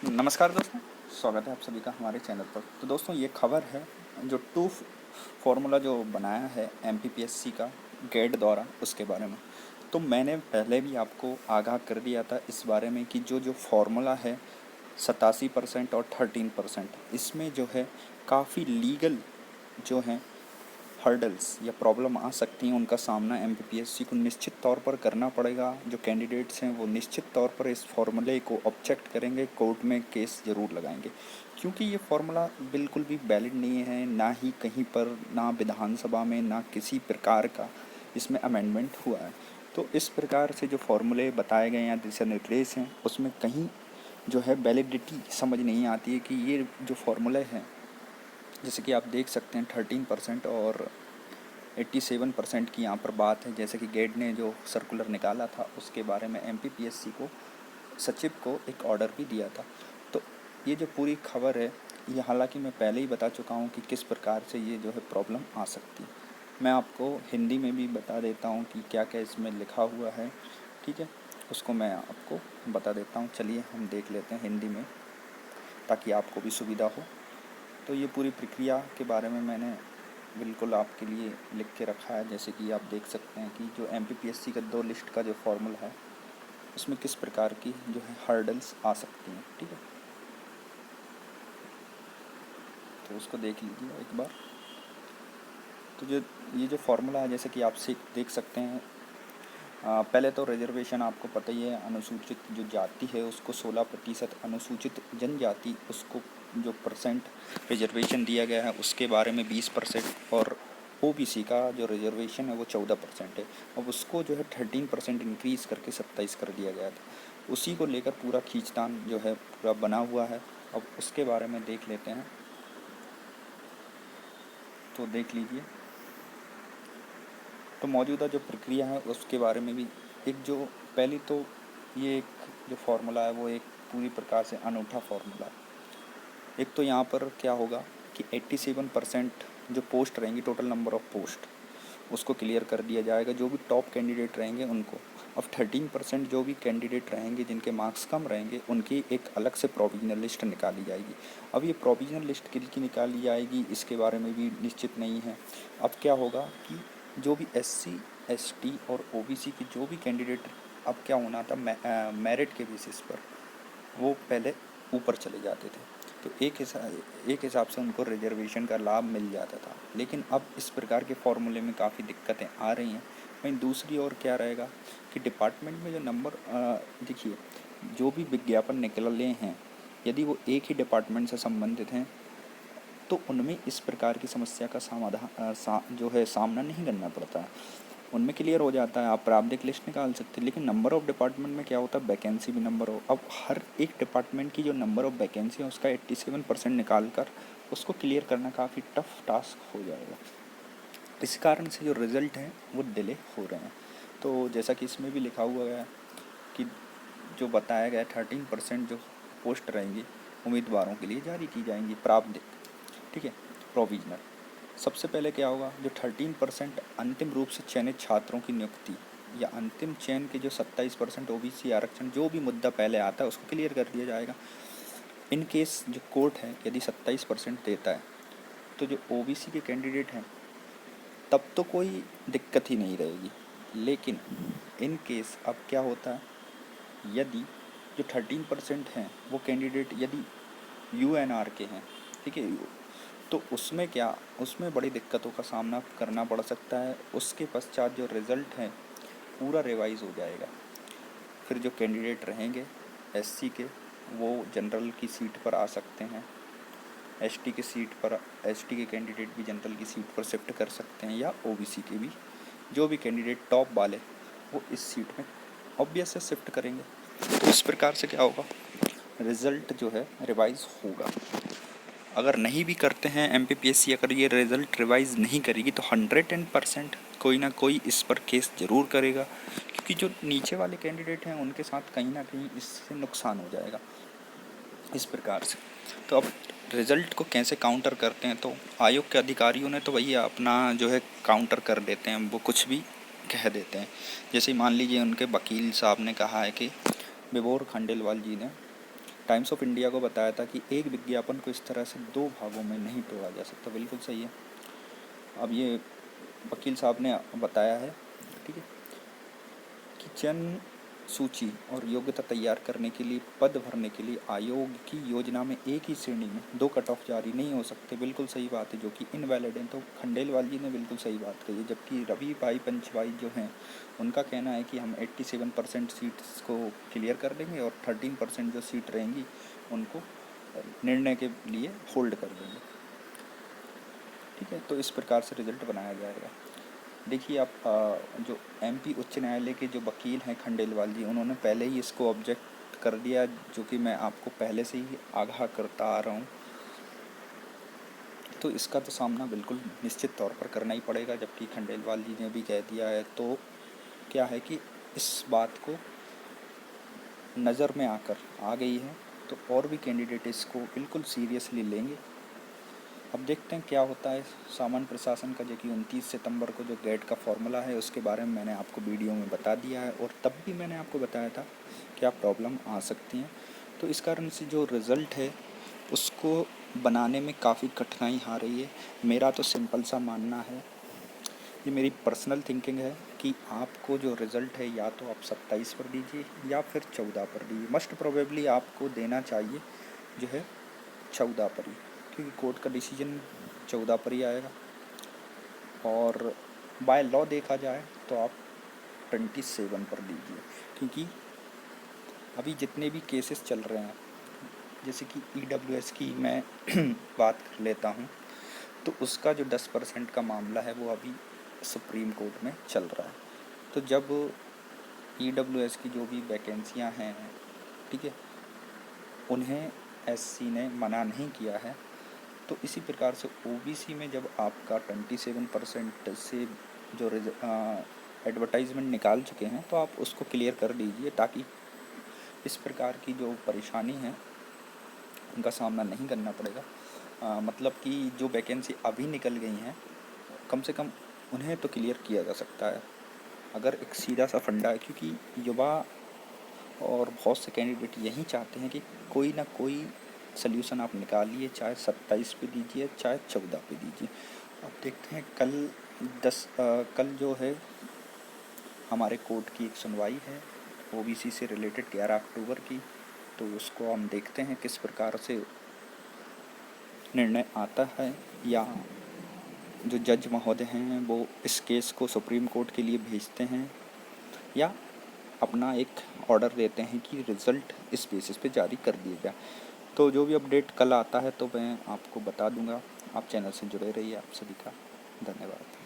नमस्कार दोस्तों, स्वागत है आप सभी का हमारे चैनल पर। तो दोस्तों ये खबर है जो टू फार्मूला जो बनाया है एमपीपीएससी का गेट द्वारा, उसके बारे में। तो मैंने पहले भी आपको आगाह कर दिया था इस बारे में कि जो जो फार्मूला है 87% और 13%, इसमें जो है काफ़ी लीगल जो है हर्डल्स या प्रॉब्लम आ सकती हैं। उनका सामना एमपीपीएससी को निश्चित तौर पर करना पड़ेगा। जो कैंडिडेट्स हैं वो निश्चित तौर पर इस फॉर्मूले को ऑब्जेक्ट करेंगे, कोर्ट में केस ज़रूर लगाएंगे, क्योंकि ये फार्मूला बिल्कुल भी वैलिड नहीं है, ना ही कहीं पर, ना विधानसभा में, ना किसी प्रकार का इसमें अमेंडमेंट हुआ है। तो इस प्रकार से जो फार्मूले बताए गए हैं, दिशा निर्देश हैं, उसमें कहीं जो है वैलिडिटी समझ नहीं आती है कि ये जो फार्मूले हैं, जैसे कि आप देख सकते हैं 13% और 87% की यहाँ पर बात है। जैसे कि गेट ने जो सर्कुलर निकाला था उसके बारे में एमपीपीएससी को, सचिव को एक ऑर्डर भी दिया था। तो ये जो पूरी खबर है, ये हालांकि मैं पहले ही बता चुका हूँ कि किस प्रकार से ये जो है प्रॉब्लम आ सकती है। मैं आपको हिंदी में भी बता देता हूँ कि क्या क्या इसमें लिखा हुआ है, ठीक है, उसको मैं आपको बता देता हूँ। चलिए हम देख लेते हैं हिंदी में, ताकि आपको भी सुविधा हो। तो ये पूरी प्रक्रिया के बारे में मैंने बिल्कुल आपके लिए लिख के रखा है। जैसे कि आप देख सकते हैं कि जो एमपीपीएससी का 2 लिस्ट का जो फॉर्मूला है, उसमें किस प्रकार की जो है हर्डल्स आ सकती हैं, ठीक है। तो उसको देख लीजिए एक बार। तो जो ये जो फार्मूला है, जैसे कि आप देख सकते हैं, पहले तो रिजर्वेशन आपको पता ही है, अनुसूचित जो जाति है उसको 16%, अनुसूचित जनजाति उसको जो परसेंट रिजर्वेशन दिया गया है उसके बारे में 20%, और ओबीसी का जो रिजर्वेशन है वो 14% है। अब उसको जो है 13% इंक्रीज़ करके 27 कर दिया गया था। उसी को लेकर पूरा खींचतान जो है पूरा बना हुआ है। अब उसके बारे में देख लेते हैं, तो देख लीजिए। तो मौजूदा जो प्रक्रिया है उसके बारे में भी एक जो पहली तो ये एक जो फार्मूला है वो एक पूरी प्रकार से अनूठा फार्मूला है। एक तो यहाँ पर क्या होगा कि 87% जो पोस्ट रहेंगी, टोटल नंबर ऑफ पोस्ट, उसको क्लियर कर दिया जाएगा, जो भी टॉप कैंडिडेट रहेंगे उनको। अब 13% जो भी कैंडिडेट रहेंगे जिनके मार्क्स कम रहेंगे, उनकी एक अलग से प्रोविजनल लिस्ट निकाली जाएगी। अब ये प्रोविजनल लिस्ट किसकी निकाली जाएगी इसके बारे में भी निश्चित नहीं है। अब क्या होगा कि जो भी एससी, एसटी और ओबीसी की जो भी कैंडिडेट, अब क्या होना था, मेरिट के बेसिस पर वो पहले ऊपर चले जाते थे, तो एक हिसाब से उनको रिजर्वेशन का लाभ मिल जाता था। लेकिन अब इस प्रकार के फॉर्मूले में काफ़ी दिक्कतें आ रही हैं। वहीं दूसरी ओर क्या रहेगा कि डिपार्टमेंट में जो नंबर, देखिए, जो भी विज्ञापन निकले हैं, यदि वो एक ही डिपार्टमेंट से संबंधित हैं तो उनमें इस प्रकार की समस्या का जो है सामना नहीं करना पड़ता है, उनमें क्लियर हो जाता है। आप प्रारंभिक लिस्ट निकाल सकते हैं। लेकिन नंबर ऑफ़ डिपार्टमेंट में क्या होता है, वैकेंसी भी नंबर हो। अब हर एक डिपार्टमेंट की जो नंबर ऑफ़ वैकेंसी है उसका 87% निकाल कर उसको क्लियर करना काफ़ी टफ टास्क हो जाएगा। इस कारण से जो रिज़ल्ट हैं वो डिले हो रहे हैं। तो जैसा कि इसमें भी लिखा हुआ है कि जो बताया गया 13% जो पोस्ट रहेंगी उम्मीदवारों के लिए जारी की जाएंगी, प्रारंभिक, ठीक है, प्रोविजनल। सबसे पहले क्या होगा, जो 13% अंतिम रूप से चयनित छात्रों की नियुक्ति या अंतिम चयन के जो 27% ओबीसी आरक्षण, जो भी मुद्दा पहले आता है उसको क्लियर कर दिया जाएगा। इन केस जो कोर्ट है यदि 27% देता है तो जो ओबीसी के कैंडिडेट हैं तब तो कोई दिक्कत ही नहीं रहेगी। लेकिन इन केस अब क्या होता है, यदि जो 13% हैं वो कैंडिडेट यदि यूएनआर के हैं, ठीक है, तो उसमें क्या, उसमें बड़ी दिक्कतों का सामना करना पड़ सकता है। उसके पश्चात जो रिज़ल्ट है पूरा रिवाइज़ हो जाएगा। फिर जो कैंडिडेट रहेंगे एससी के, वो जनरल की सीट पर आ सकते हैं। एसटी की सीट पर, एसटी के कैंडिडेट भी जनरल की सीट पर शिफ्ट कर सकते हैं, या ओबीसी के भी जो भी कैंडिडेट टॉप वाले वो इस सीट में ऑब्वियस से शिफ्ट करेंगे। तो इस प्रकार से क्या होगा, रिज़ल्ट जो है रिवाइज़ होगा। अगर नहीं भी करते हैं एमपीपीएससी, अगर ये रिज़ल्ट रिवाइज़ नहीं करेगी तो 110% कोई ना कोई इस पर केस ज़रूर करेगा, क्योंकि जो नीचे वाले कैंडिडेट हैं उनके साथ कहीं ना कहीं इससे नुकसान हो जाएगा इस प्रकार से। तो अब रिज़ल्ट को कैसे काउंटर करते हैं, तो आयोग के अधिकारियों ने तो वही अपना जो है काउंटर कर देते हैं, वो कुछ भी कह देते हैं। जैसे मान लीजिए उनके वकील साहब ने कहा है कि विभोर खंडेलवाल जी ने टाइम्स ऑफ इंडिया को बताया था कि एक विज्ञापन को इस तरह से 2 भागों में नहीं तोड़ा जा सकता। बिल्कुल सही है। अब ये वकील साहब ने बताया है, ठीक है, कि जन सूची और योग्यता तैयार करने के लिए पद भरने के लिए आयोग की योजना में एक ही श्रेणी में 2 कट ऑफ जारी नहीं हो सकते। बिल्कुल सही बात है, जो कि इनवैलिड है। तो खंडेलवाल जी ने बिल्कुल सही बात कही है। जबकि रवि भाई पंचभाई जो हैं, उनका कहना है कि हम 87% सीट्स को क्लियर कर देंगे और 13% जो सीट रहेंगी उनको निर्णय के लिए होल्ड कर देंगे। ठीक है, तो इस प्रकार से रिजल्ट बनाया जाएगा। देखिए आप, जो एमपी उच्च न्यायालय के जो वकील हैं खंडेलवाल जी, उन्होंने पहले ही इसको ऑब्जेक्ट कर दिया, जो कि मैं आपको पहले से ही आगाह करता आ रहा हूँ। तो इसका तो सामना बिल्कुल निश्चित तौर पर करना ही पड़ेगा। जबकि खंडेलवाल जी ने भी कह दिया है, तो क्या है कि इस बात को नज़र में आकर आ गई है, तो और भी कैंडिडेट इसको बिल्कुल सीरियसली लेंगे। अब देखते हैं क्या होता है। सामान्य प्रशासन का जो कि 29 सितंबर को जो गेट का फॉर्मूला है, उसके बारे में मैंने आपको वीडियो में बता दिया है, और तब भी मैंने आपको बताया था क्या प्रॉब्लम आ सकती हैं। तो इस कारण से जो रिज़ल्ट है उसको बनाने में काफ़ी कठिनाई आ रही है। मेरा तो सिंपल सा मानना है, ये मेरी पर्सनल थिंकिंग है, कि आपको जो रिज़ल्ट है या तो आप 27 पर दीजिए या फिर 14 पर दीजिए। मस्ट प्रोबेबली आपको देना चाहिए जो है 14 पर ही, क्योंकि कोर्ट का डिसीजन 14 पर ही आएगा। और बाय लॉ देखा जाए तो आप 27 पर दीजिए, क्योंकि अभी जितने भी केसेस चल रहे हैं, जैसे कि EWS की मैं बात कर लेता हूँ, तो उसका जो 10% का मामला है वो अभी सुप्रीम कोर्ट में चल रहा है। तो जब EWS की जो भी वैकेंसियाँ हैं, ठीक है, उन्हें SC ने मना नहीं किया है, तो इसी प्रकार से OBC में जब आपका 27% से जो एडवर्टाइजमेंट निकाल चुके हैं, तो आप उसको क्लियर कर दीजिए, ताकि इस प्रकार की जो परेशानी है उनका सामना नहीं करना पड़ेगा। मतलब कि जो वैकेंसी अभी निकल गई हैं, कम से कम उन्हें तो क्लियर किया जा सकता है, अगर एक सीधा सा फंडा है। क्योंकि युवा और बहुत से कैंडिडेट यही चाहते हैं कि कोई ना कोई सल्यूशन आप निकालिए, चाहे 27 पे दीजिए, चाहे 14 पे दीजिए। अब देखते हैं, कल जो है हमारे कोर्ट की एक सुनवाई है OBC से रिलेटेड 11 अक्टूबर की, तो उसको हम देखते हैं किस प्रकार से निर्णय आता है, या जो जज महोदय हैं वो इस केस को सुप्रीम कोर्ट के लिए भेजते हैं, या अपना एक ऑर्डर देते हैं कि रिज़ल्ट इस बेसिस पे जारी कर दिया जाए। तो जो भी अपडेट कल आता है तो मैं आपको बता दूंगा। आप चैनल से जुड़े रहिए। आप सभी का धन्यवाद।